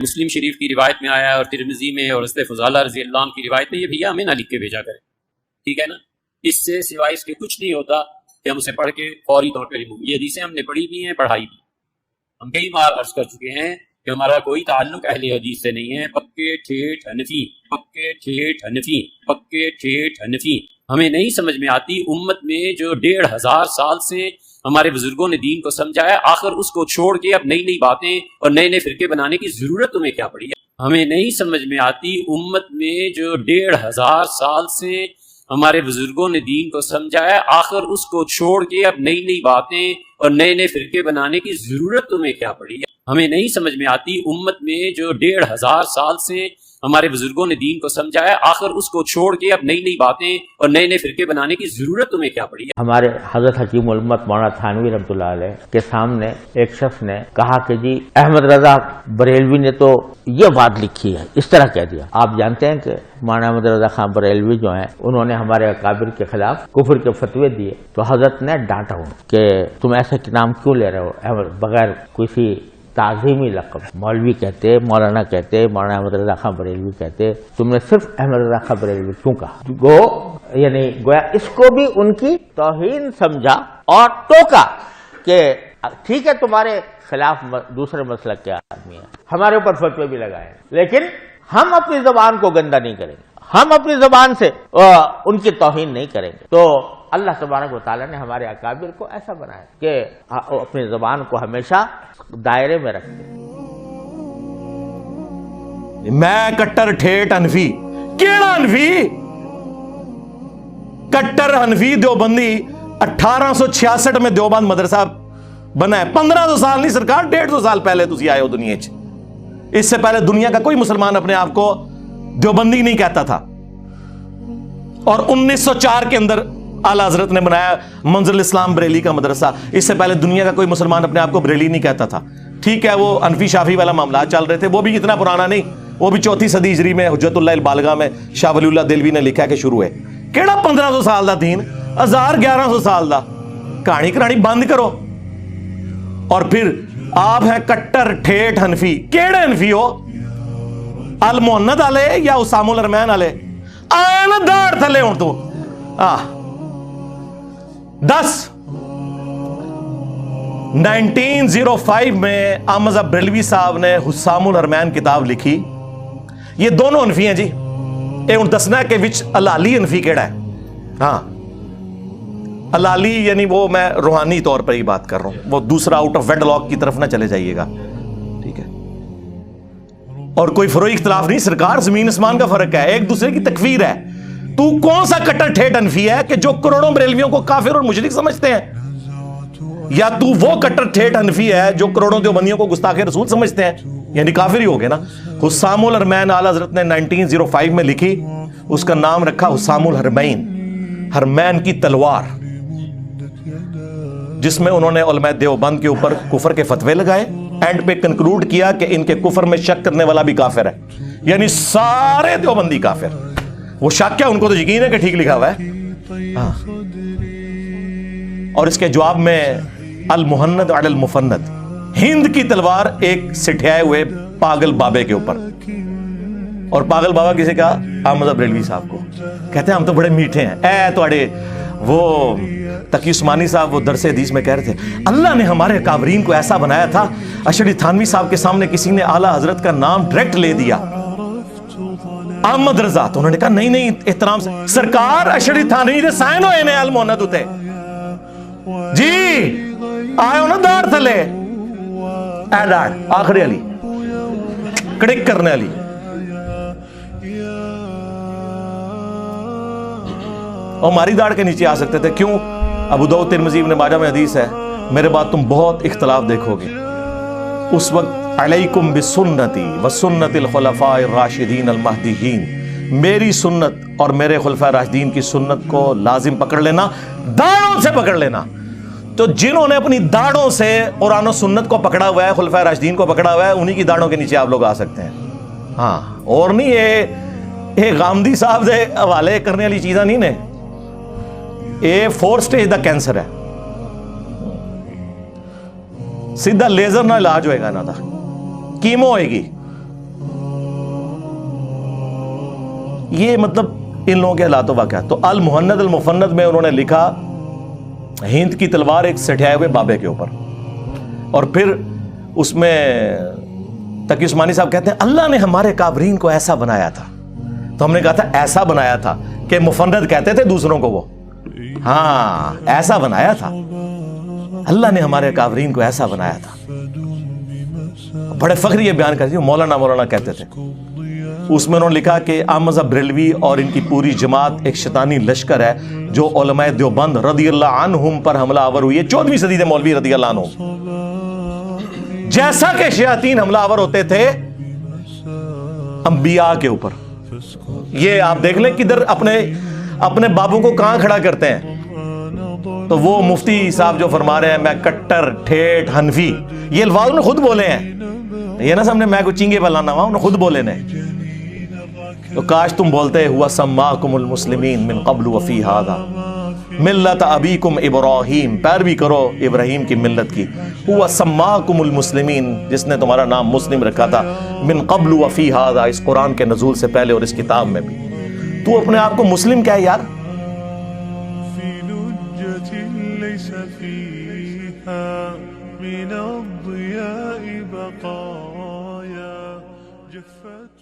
مسلم شریف کی روایت میں آیا ہے اور ترمذی میں اور حضرت فضالہ رضی اللہ عنہ کی روایت میں یہ بھیا ہمیں نہ لکھ کے بھیجا کرے، ٹھیک ہے نا۔ اس سے سوائے اس کے کچھ نہیں ہوتا کہ ہم اسے پڑھ کے فوری طور پہ ریموو۔ یہ حدیثیں ہم نے پڑھی بھی ہیں، پڑھائی بھی، ہم کئی بار عرض کر چکے ہیں کہ ہمارا کوئی تعلق اہل حدیث سے نہیں ہے، پکے ٹھیٹھ حنفی، پکے ٹھیٹھ حنفی، پکے ٹھیٹھ حنفی۔ ہمیں نہیں سمجھ میں آتی امت میں جو 1500 سال سے ہمارے بزرگوں نے دین کو سمجھا ہے، آخر اس کو چھوڑ کے اب نئی نئی باتیں اور نئے نئے فرقے بنانے کی ضرورت تمہیں کیا پڑی ہے؟ ہمیں نہیں سمجھ میں آتی امت میں جو 1500 سال سے ہمارے بزرگوں نے دین کو سمجھا ہے، آخر اس کو چھوڑ کے اب نئی نئی باتیں اور نئے نئے فرقے بنانے کی ضرورت تمہیں کیا پڑی ہے؟ ہمیں نہیں سمجھ میں آتی امت میں جو 1500 سال سے ہمارے بزرگوں نے دین کو سمجھا ہے، آخر اس کو چھوڑ کے اب نئی نئی باتیں اور نئے نئے فرقے بنانے کی ضرورت تمہیں کیا پڑی ہے؟ ہمارے حضرت حکیم الامت مولانا تھانوی رحمۃ اللہ علیہ کے سامنے ایک شخص نے کہا کہ جی احمد رضا بریلوی نے تو یہ بات لکھی ہے، اس طرح کہہ دیا۔ آپ جانتے ہیں کہ مولانا احمد رضا خان بریلوی جو ہیں انہوں نے ہمارے اکابر کے خلاف کفر کے فتوے دیے، تو حضرت نے ڈانٹا ہوں کہ تم ایسے نام کیوں لے رہے ہو بغیر کسی تعظیمی لقب، مولوی کہتے، مولانا کہتے، مولانا احمد رضا خان بریلوی کہتے، تم نے صرف احمد رضا خان بریلوی کیوں کہا؟ یعنی گویا اس کو بھی ان کی توہین سمجھا اور ٹوکا کہ ٹھیک ہے تمہارے خلاف دوسرے مسلک کے آدمی ہیں، ہمارے اوپر فتوے بھی لگائے، لیکن ہم اپنی زبان کو گندا نہیں کریں گے، ہم اپنی زبان سے ان کی توہین نہیں کریں گے۔ تو اللہ تبارک و تعالیٰ نے ہمارے اکابر کو ایسا بنایا کہ اپنی زبان کو ہمیشہ دائرے میں رکھتے۔ میں کٹر ٹھیٹ حنفی، کیڑا حنفی؟ کٹر حنفی دیوبندی 1866 میں دیوبند مدرسہ بنا ہے، 1500 سال نہیں سرکار، 150 سال پہلے تسی آئے ہو دنیا چ۔ اس سے پہلے دنیا کا کوئی مسلمان اپنے آپ کو دیوبندی نہیں کہتا تھا، اور 1904 کے اندر اعلیٰ حضرت نے بنایا منزل اسلام بریلی کا مدرسہ۔ اس سے پہلے دنیا کا کوئی مسلمان اپنے آپ کو بریلی نہیں کہتا تھا۔ ٹھیک ہے وہ انفی شافی والا معاملات چل رہے تھے، وہ بھی اتنا پرانا نہیں، وہ بھی 4 صدی ہجری میں حجت اللہ البالغہ میں شاہ ولی اللہ دلوی نے لکھا کہ شروع ہے۔ کیڑا 1500 سال دا دین، 1100 سال دا کہانی کرانی بند کرو۔ اور پھر آپ ہیں کٹر ٹھیٹ حنفی، کیڑے حنفی ہو؟ المحند والے یا اسام الارمین والے؟ آئے نا داڑ تھلے ہوں تو 1905 میں احمد بریلوی صاحب نے حسام الحرمین کتاب لکھی۔ یہ دونوں انفی ہیں جی، اے ان دسنا ہے کہ وچ الالی انفی کیڑا ہے۔ ہاں الالی یعنی وہ میں روحانی طور پر ہی بات کر رہا ہوں، وہ دوسرا آؤٹ آف ویڈ لاک کی طرف نہ چلے جائیے گا، ٹھیک ہے؟ اور کوئی فروئی اختلاف نہیں سرکار، زمین اسمان کا فرق ہے، ایک دوسرے کی تکفیر ہے۔ تو کون سا کٹر ٹھیٹ انفی ہے کہ جو کروڑوں بریلویوں کو کافر اور مشرک سمجھتے ہیں، یا تو وہ کٹر ٹھیٹ انفی ہے جو کروڑوں دیوبندیوں کو گستاخ رسول سمجھتے ہیں؟ یعنی کافر ہی ہو گئے نا۔ حسام الحرمین اعلیٰ حضرت نے 1905 میں لکھی، اس کا نام رکھا حسام الحرمین، حرمین کی تلوار، جس میں انہوں نے علماء دیوبند کے اوپر کفر کے فتوے لگائے، اینڈ پہ کنکلوڈ کیا کہ ان کے کفر میں شک کرنے والا بھی کافر ہے، یعنی سارے دیوبندی کافر۔ وہ شک کیا، ان کو تو یقین ہے کہ ٹھیک لکھا ہوا ہے۔ اور اس کے جواب میں المحند علی المفند، ہند کی تلوار ایک سٹھیائے ہوئے پاگل بابے کے اوپر۔ اور پاگل بابا کسے کہا؟ احمد بریلوی صاحب کو۔ کہتے ہیں ہم تو بڑے میٹھے ہیں، اے توڑے وہ تقی عثمانی صاحب وہ درس حدیث میں کہہ رہے تھے اللہ نے ہمارے اکابرین کو ایسا بنایا تھا، اشعری تھانوی صاحب کے سامنے کسی نے اعلیٰ حضرت کا نام ڈائریکٹ لے دیا، احمد رضا، تو انہوں نے کہا نہیں نہیں احترام سے، سرکار اشعری تھانوی دے سائن ہوئے نے المحند ہوتے جی، آئے ہو نا دار تھلے، اے ڈاڑ آخری علی کڑک کرنے علی۔ اور ہماری داڑھ کے نیچے آ سکتے تھے، کیوں؟ ابو داؤد ترمذی ابن ماجہ میں حدیث ہے، میرے بعد تم بہت اختلاف دیکھو گے، اس وقت علیکم بسنتی وسنت الخلفاء الراشدین المہدیین، میری سنت اور میرے خلفاء راشدین کی سنت کو لازم پکڑ لینا، داڑھوں سے پکڑ لینا۔ تو جنہوں نے اپنی داڑھوں سے قرآن و سنت کو پکڑا ہوا ہے، خلفاء راشدین کو پکڑا ہوا ہے، انہی کی داڑھوں کے نیچے آپ لوگ آ سکتے ہیں۔ ہاں اور نہیں یہ غامدی صاحب سے حوالے کرنے والی چیزاں نہیں نے، یہ 4 سٹیج دا کینسر ہے، سیدھا لیزر نہ علاج ہوئے گا نا، کیمو ہوئے گی، یہ مطلب ان لوگوں کے حالات و واقعات. تو المہند المفند میں انہوں نے لکھا ہند کی تلوار ایک سٹھائے ہوئے بابے کے اوپر, اور پھر اس میں تقی عثمانی صاحب کہتے ہیں اللہ نے ہمارے کافرین کو ایسا بنایا تھا. تو ہم نے کہا تھا ایسا بنایا تھا کہ مفند کہتے تھے دوسروں کو, وہ ہاں ایسا بنایا تھا, اللہ نے ہمارے کافرین کو ایسا بنایا تھا. بڑے فخر یہ بیان کرتے ہیں, مولانا کہتے تھے. اس میں انہوں نے لکھا کہ احمد مذہب بریلوی اور ان کی پوری جماعت ایک شیطانی لشکر ہے جو علماء دیوبند رضی اللہ عنہم پر حملہ آور ہوئی ہے. 14ویں صدی کے مولوی رضی اللہ عنہم, جیسا کہ شیاطین حملہ آور ہوتے تھے انبیاء کے اوپر. یہ آپ دیکھ لیں کدھر اپنے بابو کو کہاں کھڑا کرتے ہیں. تو وہ مفتی صاحب جو فرما رہے ہیں میں کٹر ٹھیٹ حنفی, یہ الفاظ انہوں نے خود بولے ہیں, یہ نہ سمجھے میں کو چنگے پہ لانا ہوا, انہوں نے خود بولے نے. تو کاش تم بولتے ہوا سماکم المسلمین من قبل وفی ھذا ملت ابیکم ابراہیم, پیروی کرو ابراہیم کی ملت کی. ہوا سماکم المسلمین, جس نے تمہارا نام مسلم رکھا تھا, من قبل وفی ھذا, اس قرآن کے نزول سے پہلے اور اس کتاب میں بھی. تو اپنے آپ کو مسلم کیا ہے یار؟ ليس فيها من الضياء بقايا جفت